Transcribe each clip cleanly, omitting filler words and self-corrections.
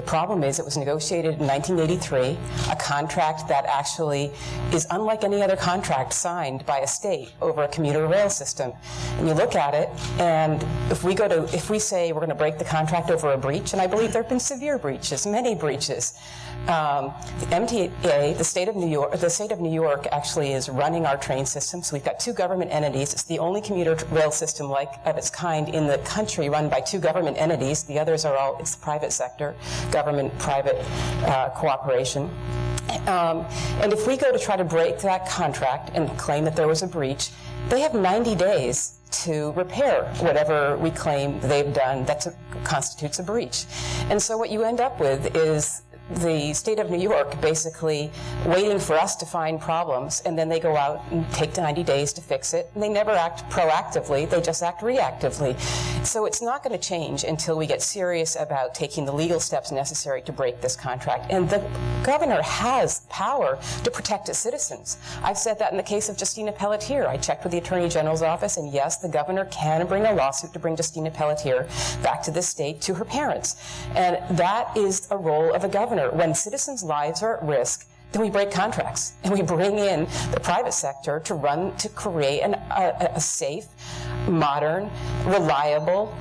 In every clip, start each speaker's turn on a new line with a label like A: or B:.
A: problem is it was negotiated in 1983, a contract that actually is unlike any other contract signed by a state over a commuter rail system. And you look at it, and if we say we're going to break the contract over a breach, and I believe there have been severe breaches, many breaches. The MTA, the state of New York actually is running our train system. So we've got two government entities. It's the only commuter rail system of its kind in the country run by two government entities. The others are all, it's the private sector, government-private cooperation. And if we go to try to break that contract and claim that there was a breach, they have 90 days to repair whatever we claim they've done that constitutes a breach. And so what you end up with is the state of New York basically waiting for us to find problems, and then they go out and take 90 days to fix it, and they never act proactively, they just act reactively. So it's not going to change until we get serious about taking the legal steps necessary to break this contract. And the governor has power to protect its citizens. I've said that in the case of Justina Pelletier. I checked with the Attorney General's office, and yes, the governor can bring a lawsuit to bring Justina Pelletier back to this state to her parents. And that is a role of a governor. When citizens' lives are at risk, then we break contracts and we bring in the private sector to create a safe, modern, reliable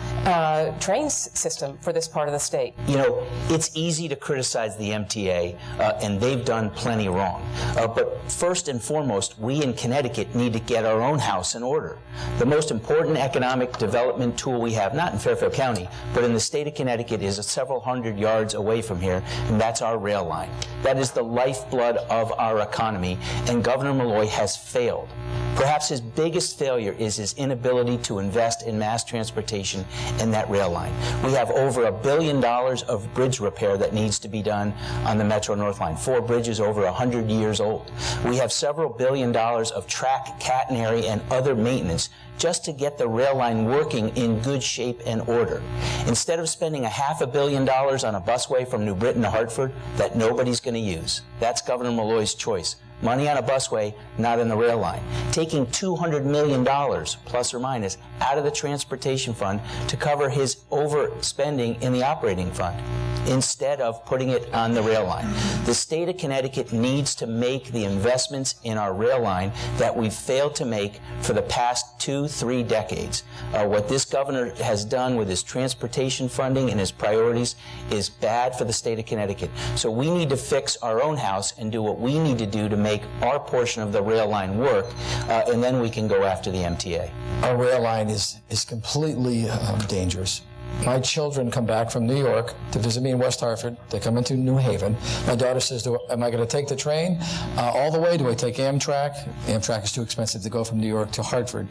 A: train system for this part of the state.
B: You know, it's easy to criticize the MTA, and they've done plenty wrong. But first and foremost, we in Connecticut need to get our own house in order. The most important economic development tool we have, not in Fairfield County, but in the state of Connecticut, is several hundred yards away from here, and that's our rail line. That is the lifeblood of our economy, and Governor Malloy has failed. Perhaps his biggest failure is his inability to invest in mass transportation and that rail line. We have over $1 billion of bridge repair that needs to be done on the Metro North line. 4 bridges over 100 years old. We have several $1 billion of track, catenary, and other maintenance just to get the rail line working in good shape and order. Instead of spending $500 million on a busway from New Britain to Hartford that nobody's going to use. That's Governor Malloy's choice. Money on a busway, not in the rail line. Taking $200 million, plus or minus, out of the transportation fund to cover his overspending in the operating fund, instead of putting it on the rail line. The state of Connecticut needs to make the investments in our rail line that we've failed to make for the past 2-3 decades. What this governor has done with his transportation funding and his priorities is bad for the state of Connecticut. So we need to fix our own house and do what we need to do to make our portion of the rail line work, and then we can go after the MTA.
C: Our rail line is completely dangerous. My children come back from New York to visit me in West Hartford. They come into New Haven. My daughter says, am I going to take the train all the way? Do I take Amtrak? Amtrak is too expensive to go from New York to Hartford.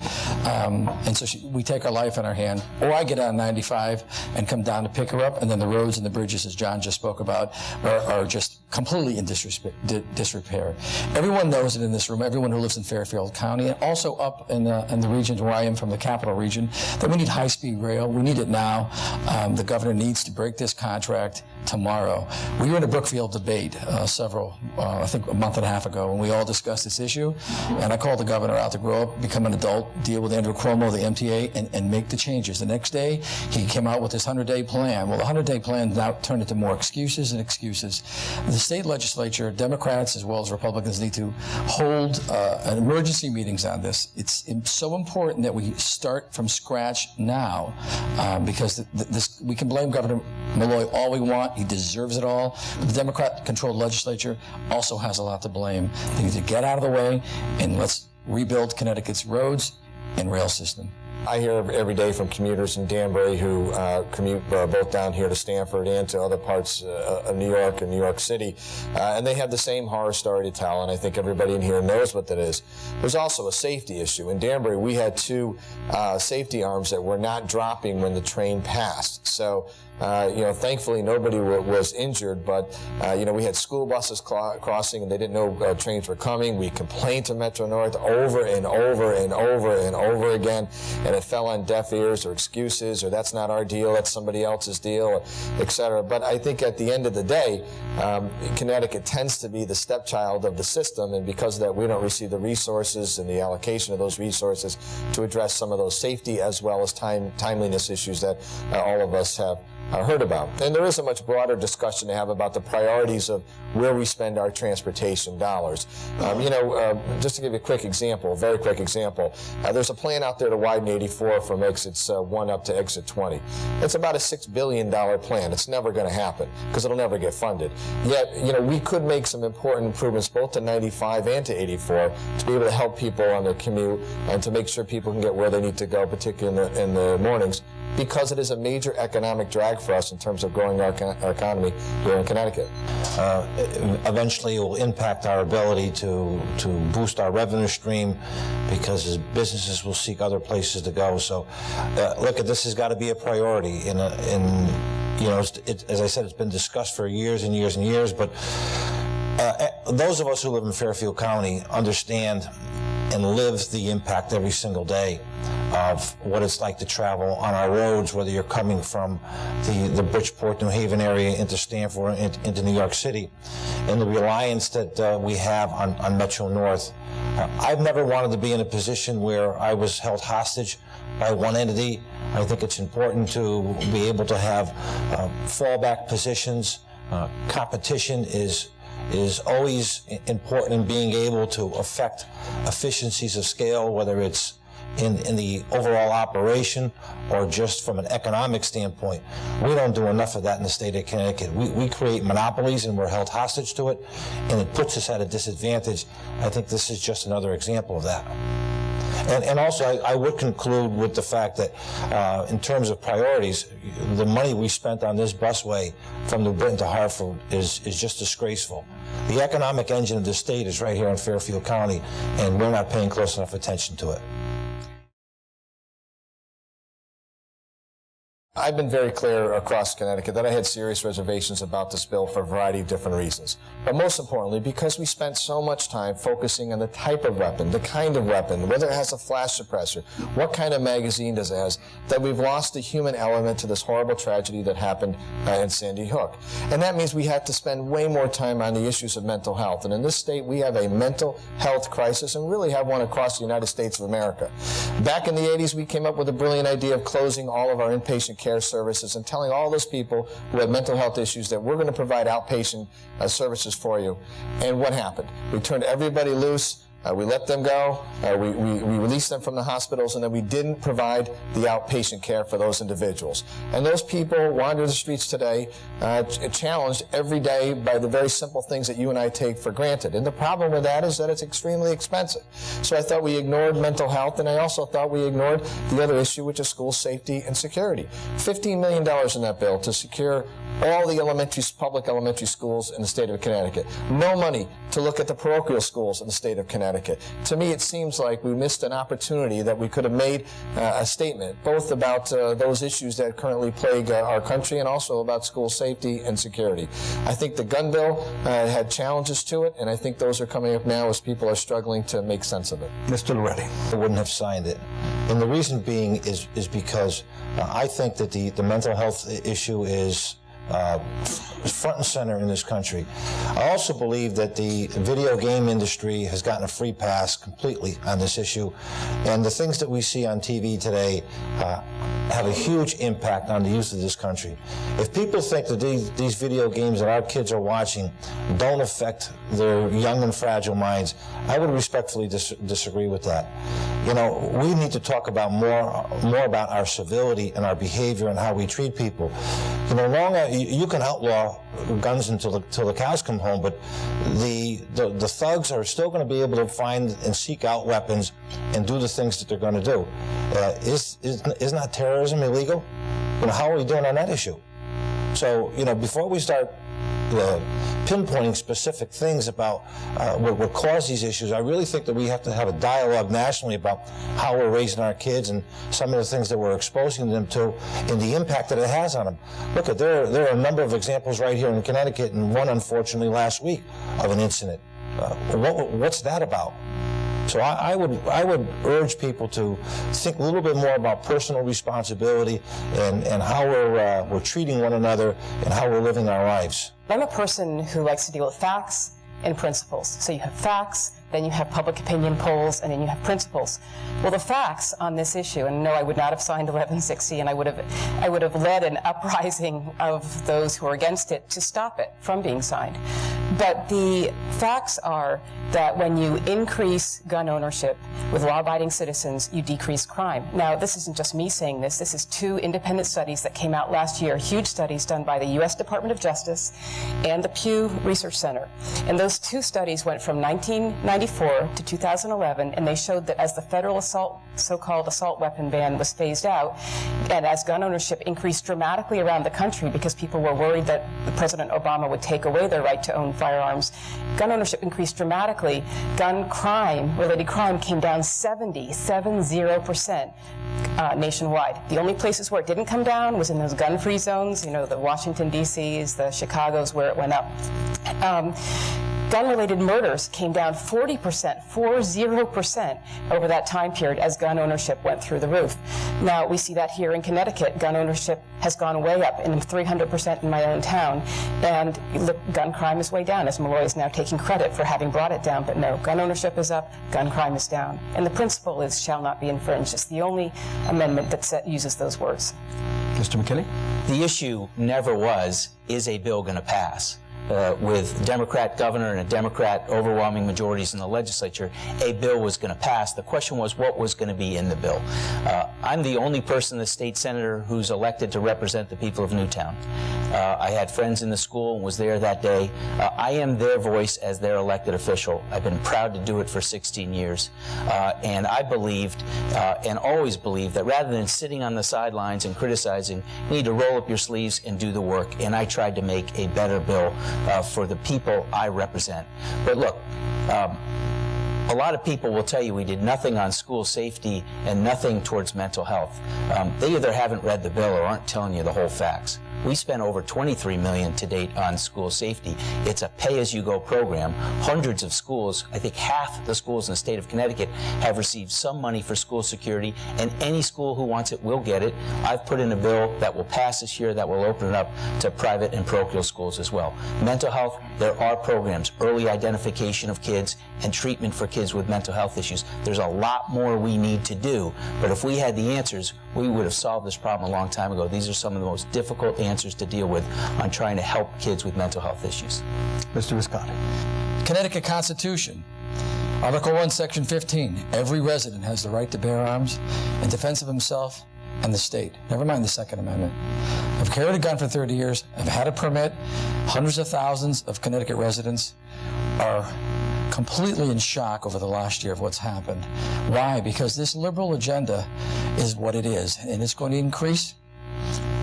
C: And so we take our life in our hand. Or I get on 95 and come down to pick her up, and then the roads and the bridges, as John just spoke about, are just completely in disrepair. Everyone knows it in this room, everyone who lives in Fairfield County, and also up in the regions where I am from, the capital region, that we need high-speed rail. We need it now. The governor needs to break this contract tomorrow. We were in a Brookfield debate I think a month and a half ago, and we all discussed this issue. And I called the governor out to grow up, become an adult, deal with Andrew Cuomo, the MTA, and make the changes. The next day, he came out with this 100-day plan. Well, the 100-day plan now turned into more excuses and excuses. The state legislature, Democrats as well as Republicans, need to hold emergency meetings on this. It's so important that we start from scratch now, because we can blame Governor Malloy all we want. He deserves it all. But the Democrat-controlled legislature also has a lot to blame. They need to get out of the way, and let's rebuild Connecticut's roads and rail system.
D: I hear every day from commuters in Danbury who commute both down here to Stamford and to other parts of New York and New York City, and they have the same horror story to tell, and I think everybody in here knows what that is. There's also a safety issue. In Danbury, we had 2 safety arms that were not dropping when the train passed. So, thankfully nobody was injured, but, we had school buses crossing and they didn't know trains were coming. We complained to Metro North over and over and over and over again, and it fell on deaf ears or excuses, or that's not our deal, that's somebody else's deal, etc. But I think at the end of the day, Connecticut tends to be the stepchild of the system, and because of that, we don't receive the resources and the allocation of those resources to address some of those safety as well as timeliness issues that all of us have heard about. And there is a much broader discussion to have about the priorities of where we spend our transportation dollars. Just to give you a quick example, a very quick example, there's a plan out there to widen 84 from exits 1 up to exit 20. It's about a $6 billion plan. It's never going to happen because it'll never get funded. Yet, we could make some important improvements both to 95 and to 84 to be able to help people on their commute and to make sure people can get where they need to go, particularly in the mornings, because it is a major economic drag for us in terms of growing our economy here in Connecticut.
E: Eventually it will impact our ability to boost our revenue stream because businesses will seek other places to go. So look, this has got to be a priority. As I said, it's been discussed for years and years and years, but those of us who live in Fairfield County understand and live the impact every single day of what it's like to travel on our roads, whether you're coming from the Bridgeport, New Haven area into Stamford, into New York City, and the reliance that we have on Metro North. I've never wanted to be in a position where I was held hostage by one entity. I think it's important to be able to have fallback positions. Competition is always important in being able to affect efficiencies of scale, whether it's in the overall operation or just from an economic standpoint. We don't do enough of that in the state of Connecticut. We create monopolies and we're held hostage to it, and it puts us at a disadvantage. I think this is just another example of that. And also, I would conclude with the fact that in terms of priorities, the money we spent on this busway from New Britain to Hartford is just disgraceful. The economic engine of the state is right here in Fairfield County, and we're not paying close enough attention to it.
D: I've been very clear across Connecticut that I had serious reservations about this bill for a variety of different reasons. But most importantly, because we spent so much time focusing on the type of weapon, the kind of weapon, whether it has a flash suppressor, what kind of magazine does it have, that we've lost the human element to this horrible tragedy that happened in Sandy Hook. And that means we had to spend way more time on the issues of mental health. And in this state, we have a mental health crisis and really have one across the United States of America. Back in the 80s, we came up with a brilliant idea of closing all of our inpatient care services and telling all those people who have mental health issues that we're going to provide outpatient services for you. And what happened? We turned everybody loose. We let them go, we released them from the hospitals, and then we didn't provide the outpatient care for those individuals. And those people wander the streets today, challenged every day by the very simple things that you and I take for granted. And the problem with that is that it's extremely expensive. So I thought we ignored mental health, and I also thought we ignored the other issue, which is school safety and security. $15 million in that bill to secure all the public elementary schools in the state of Connecticut. No money to look at the parochial schools in the state of Connecticut. To me, it seems like we missed an opportunity that we could have made a statement, both about those issues that currently plague our country and also about school safety and security. I think the gun bill had challenges to it, and I think those are coming up now as people are struggling to make sense of it.
E: Mr. Loretti. I wouldn't have signed it. And the reason being is because I think that the mental health issue is front and center in this country. I also believe that the video game industry has gotten a free pass completely on this issue, and the things that we see on TV today have a huge impact on the youth of this country. If people think that these video games that our kids are watching don't affect their young and fragile minds, I would respectfully disagree with that. We need to talk about more about our civility and our behavior and how we treat people. You can outlaw guns until the cows come home, but the thugs are still going to be able to find and seek out weapons and do the things that they're going to do. Isn't that terrorism illegal? How are we doing on that issue? So, before we start pinpointing specific things about what cause these issues, I really think that we have to have a dialogue nationally about how we're raising our kids and some of the things that we're exposing them to and the impact that it has on them. Look, there are a number of examples right here in Connecticut, and one, unfortunately, last week of an incident. What's that about? So I would urge people to think a little bit more about personal responsibility and how we're treating one another and how we're living our lives.
A: I'm a person who likes to deal with facts and principles. So you have facts, then you have public opinion polls, and then you have principles. Well, the facts on this issue, and no, I would not have signed 1160, and I would have led an uprising of those who are against it to stop it from being signed. But the facts are that when you increase gun ownership with law-abiding citizens, you decrease crime. Now, this isn't just me saying this. This is 2 independent studies that came out last year, huge studies done by the U.S. Department of Justice and the Pew Research Center. And those 2 studies went from 1994 to 2011, and they showed that as the federal so-called assault weapon ban was phased out, and as gun ownership increased dramatically around the country because people were worried that President Obama would take away their right to own firearms, gun ownership increased dramatically. Gun crime, related crime, came down 70% nationwide. The only places where it didn't come down was in those gun-free zones, you know, the Washington, D.C.s, the Chicagos, where it went up. Gun-related murders came down 40% over that time period as gun ownership went through the roof. Now, we see that here in Connecticut. Gun ownership has gone way up, and 300% in my own town. And look, gun crime is way down, as Malloy is now taking credit for having brought it down. But no, gun ownership is up, gun crime is down. And the principle is shall not be infringed. It's the only amendment that uses those words.
F: Mr. McKinney?
B: The issue never was, is a bill going to pass? With a Democrat governor and a Democrat overwhelming majorities in the legislature, a bill was going to pass. The question was what was going to be in the bill. I'm the only person, the state senator, who's elected to represent the people of Newtown. I had friends in the school and was there that day. I am their voice as their elected official. I've been proud to do it for 16 years. And I believed and always believed that rather than sitting on the sidelines and criticizing, you need to roll up your sleeves and do the work. And I tried to make a better bill for the people I represent. But look, a lot of people will tell you we did nothing on school safety and nothing towards mental health. They either haven't read the bill or aren't telling you the whole facts. We spent over $23 million to date on school safety. It's a pay-as-you-go program. Hundreds of schools, I think half the schools in the state of Connecticut, have received some money for school security, and any school who wants it will get it. I've put in a bill that will pass this year that will open it up to private and parochial schools as well. Mental health, there are programs, early identification of kids and treatment for kids with mental health issues. There's a lot more we need to do, but if we had the answers, we would have solved this problem a long time ago. These are some of the most difficult answers to deal with on trying to help kids with mental health issues.
F: Mr. Visconti.
C: Connecticut Constitution, Article 1, Section 15. Every resident has the right to bear arms in defense of himself and the state. Never mind the Second Amendment. I've carried a gun for 30 years. I've had a permit. Hundreds of thousands of Connecticut residents are completely in shock over the last year of what's happened. Why? Because this liberal agenda is what it is, and it's going to increase,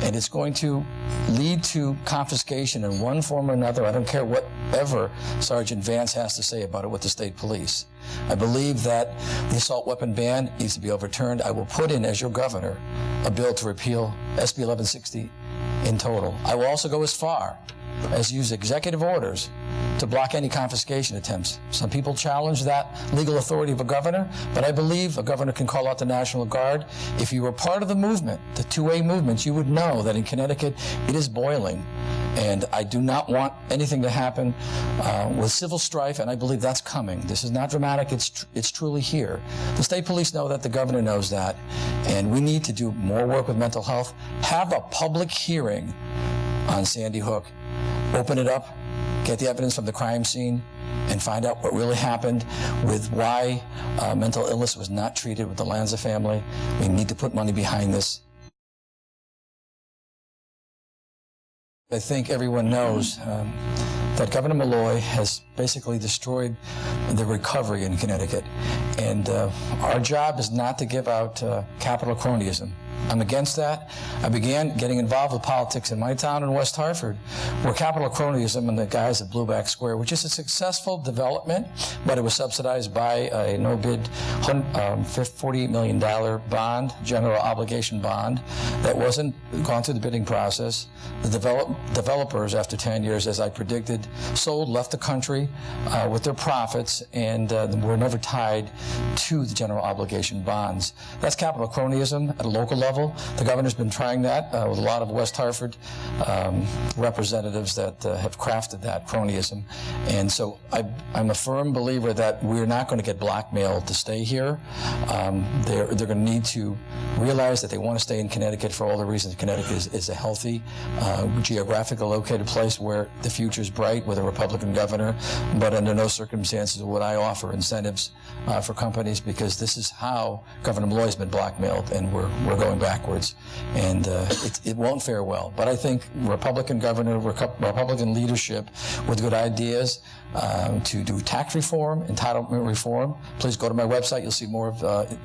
C: and it's going to lead to confiscation in one form or another. I don't care whatever Sergeant Vance has to say about it with the state police. I believe that the assault weapon ban needs to be overturned. I will put in, as your governor, a bill to repeal SB 1160 in total. I will also go as far as use executive orders to block any confiscation attempts. Some people challenge that legal authority of a governor, but I believe a governor can call out the National Guard. If you were part of the movement, the 2A movement, you would know that in Connecticut it is boiling. And I do not want anything to happen with civil strife, and I believe that's coming. This is not dramatic, it's truly here. The state police know that, the governor knows that, and we need to do more work with mental health. Have a public hearing on Sandy Hook. Open it up, get the evidence from the crime scene, and find out what really happened with why mental illness was not treated with the Lanza family. We need to put money behind this. I think everyone knows that Governor Malloy has basically destroyed the recovery in Connecticut. And our job is not to give out capital cronyism. I'm against that. I began getting involved with politics in my town in West Hartford, where capital cronyism and the guys at Blueback Square, which is a successful development, but it was subsidized by a no-bid $48 million bond, general obligation bond, that wasn't gone through the bidding process. The developers, after 10 years, as I predicted, sold, left the country with their profits, and were never tied to the general obligation bonds. That's capital cronyism at a local level. level. The governor's been trying that with a lot of West Hartford representatives that have crafted that cronyism. And so I'm a firm believer that we're not going to get blackmailed to stay here. They're going to need to realize that they want to stay in Connecticut for all the reasons. Connecticut is a healthy, geographically located place where the future is bright with a Republican governor, but under no circumstances would I offer incentives for companies, because this is how Governor Malloy's been blackmailed, and we're going backwards, and it won't fare well. But I think Republican governor, Republican leadership with good ideas to do tax reform, entitlement reform. Please go to my website. You'll see more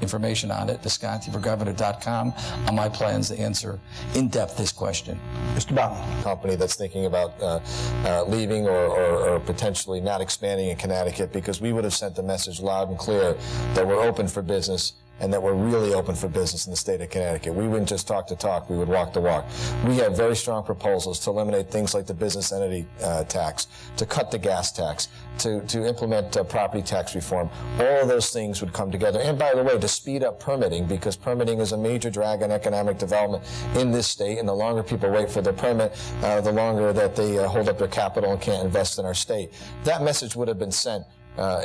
C: information on it, viscontiforgovernor.com, on my plans to answer in depth this question.
F: Mr. Bowden.
D: Company that's thinking about leaving or potentially not expanding in Connecticut, because we would have sent the message loud and clear that we're open for business and that we're really open for business in the state of Connecticut. We wouldn't just talk the talk, we would walk the walk. We have very strong proposals to eliminate things like the business entity tax, to cut the gas tax, to implement property tax reform. All of those things would come together. And by the way, to speed up permitting, because permitting is a major drag on economic development in this state, and the longer people wait for their permit, the longer that they hold up their capital and can't invest in our state. That message would have been sent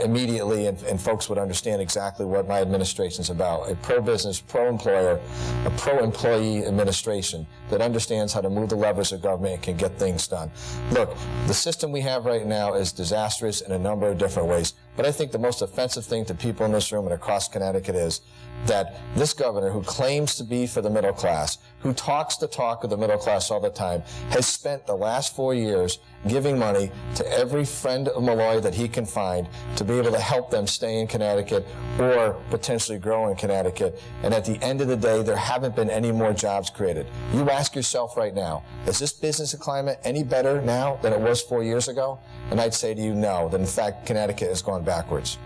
D: immediately, and folks would understand exactly what my administration's about. A pro-business, pro-employer, a pro-employee administration that understands how to move the levers of government and can get things done. Look, the system we have right now is disastrous in a number of different ways, but I think the most offensive thing to people in this room and across Connecticut is that this governor, who claims to be for the middle class, who talks the talk of the middle class all the time, has spent the last 4 years giving money to every friend of Malloy that he can find to be able to help them stay in Connecticut or potentially grow in Connecticut. And at the end of the day, there haven't been any more jobs created. You ask yourself right now, is this business climate any better now than it was 4 years ago? And I'd say to you, no, that in fact, Connecticut has gone backwards.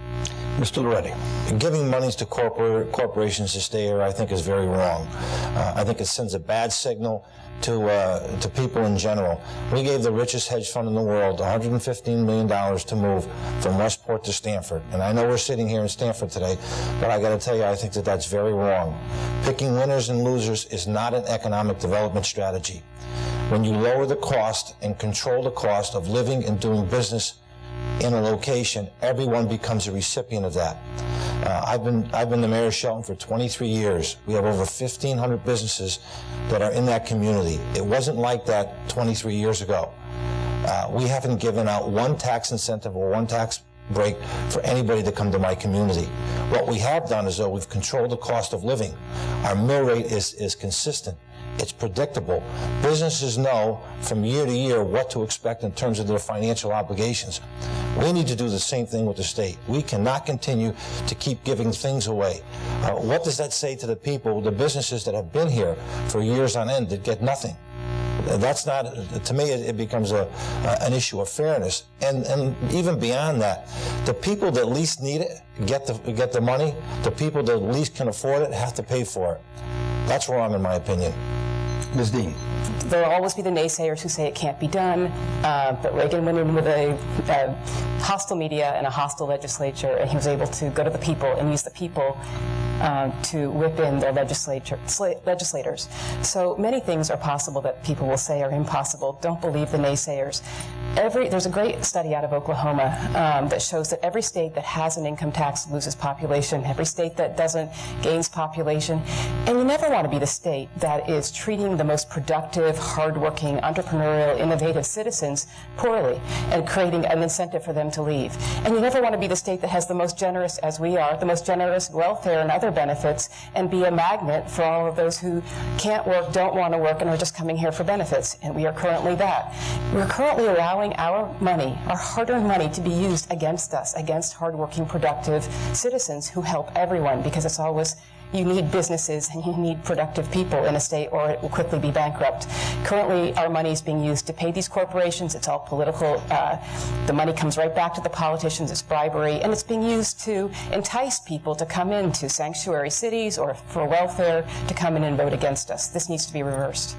F: Mr. Loretti.
E: Giving monies to corporations to stay here, I think, is very wrong. I think it sends a bad signal to people in general. We gave the richest hedge fund in the world $115 million to move from Westport to Stamford. And I know we're sitting here in Stamford today, but I got to tell you, I think that that's very wrong. Picking winners and losers is not an economic development strategy. When you lower the cost and control the cost of living and doing business in a location, everyone becomes a recipient of that. I've been the mayor of Shelton for 23 years. We have over 1,500 businesses that are in that community. It wasn't like that 23 years ago. We haven't given out one tax incentive or one tax break for anybody to come to my community. What we have done is, though, we've controlled the cost of living. Our mill rate is consistent. It's predictable. Businesses know from year to year what to expect in terms of their financial obligations. We need to do the same thing with the state. We cannot continue to keep giving things away. What does that say to the people, the businesses that have been here for years on end that get nothing? That's not, to me, it becomes an issue of fairness. And even beyond that, the people that least need it get the money. The people that least can afford it have to pay for it. That's wrong, in my opinion.
F: Ms. Dean.
A: There will always be the naysayers who say it can't be done, but Reagan went in with a hostile media and a hostile legislature, and he was able to go to the people and use the people to whip in their legislators. So many things are possible that people will say are impossible. Don't believe the naysayers. There's a great study out of Oklahoma that shows that every state that has an income tax loses population. Every state that doesn't gains population. And you never want to be the state that is treating the most productive, hardworking, entrepreneurial, innovative citizens poorly and creating an incentive for them to leave. And you never want to be the state that has the most generous, as we are, the most generous welfare and other benefits, and be a magnet for all of those who can't work, don't want to work, and are just coming here for benefits. And we are currently that. We're currently allowing our money, our hard-earned money, to be used against us, against hardworking, productive citizens who help everyone, because it's always, you need businesses and you need productive people in a state, or it will quickly be bankrupt. Currently, our money is being used to pay these corporations. It's all political. The money comes right back to the politicians. It's bribery, and it's being used to entice people to come into sanctuary cities or for welfare to come in and vote against us. This needs to be reversed.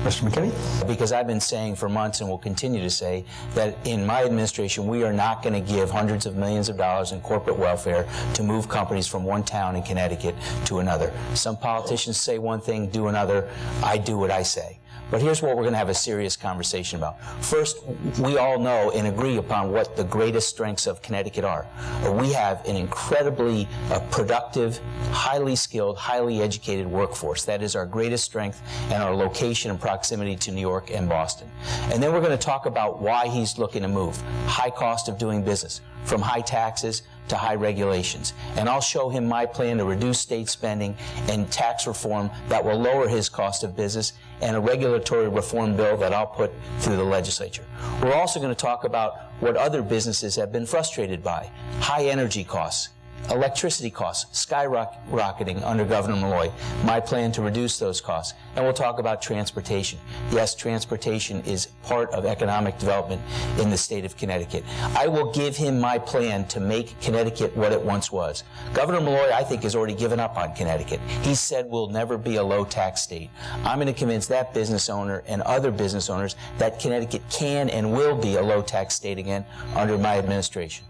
F: Mr. McKinney?
B: Because I've been saying for months and will continue to say that in my administration, we are not going to give hundreds of millions of dollars in corporate welfare to move companies from one town in Connecticut to another. Some politicians say one thing, do another. I do what I say. But here's what we're going to have a serious conversation about. First, we all know and agree upon what the greatest strengths of Connecticut are. We have an incredibly productive, highly skilled, highly educated workforce. That is our greatest strength, and our location and proximity to New York and Boston. And then we're going to talk about why he's looking to move. High cost of doing business, from high taxes to high regulations. And I'll show him my plan to reduce state spending and tax reform that will lower his cost of business, and a regulatory reform bill that I'll put through the legislature. We're also going to talk about what other businesses have been frustrated by. High energy costs, electricity costs skyrocketing under Governor Malloy. My plan to reduce those costs. And we'll talk about transportation. Yes, transportation is part of economic development in the state of Connecticut. I will give him my plan to make Connecticut what it once was. Governor Malloy, I think, has already given up on Connecticut. He said we'll never be a low-tax state. I'm going to convince that business owner and other business owners that Connecticut can and will be a low-tax state again under my administration.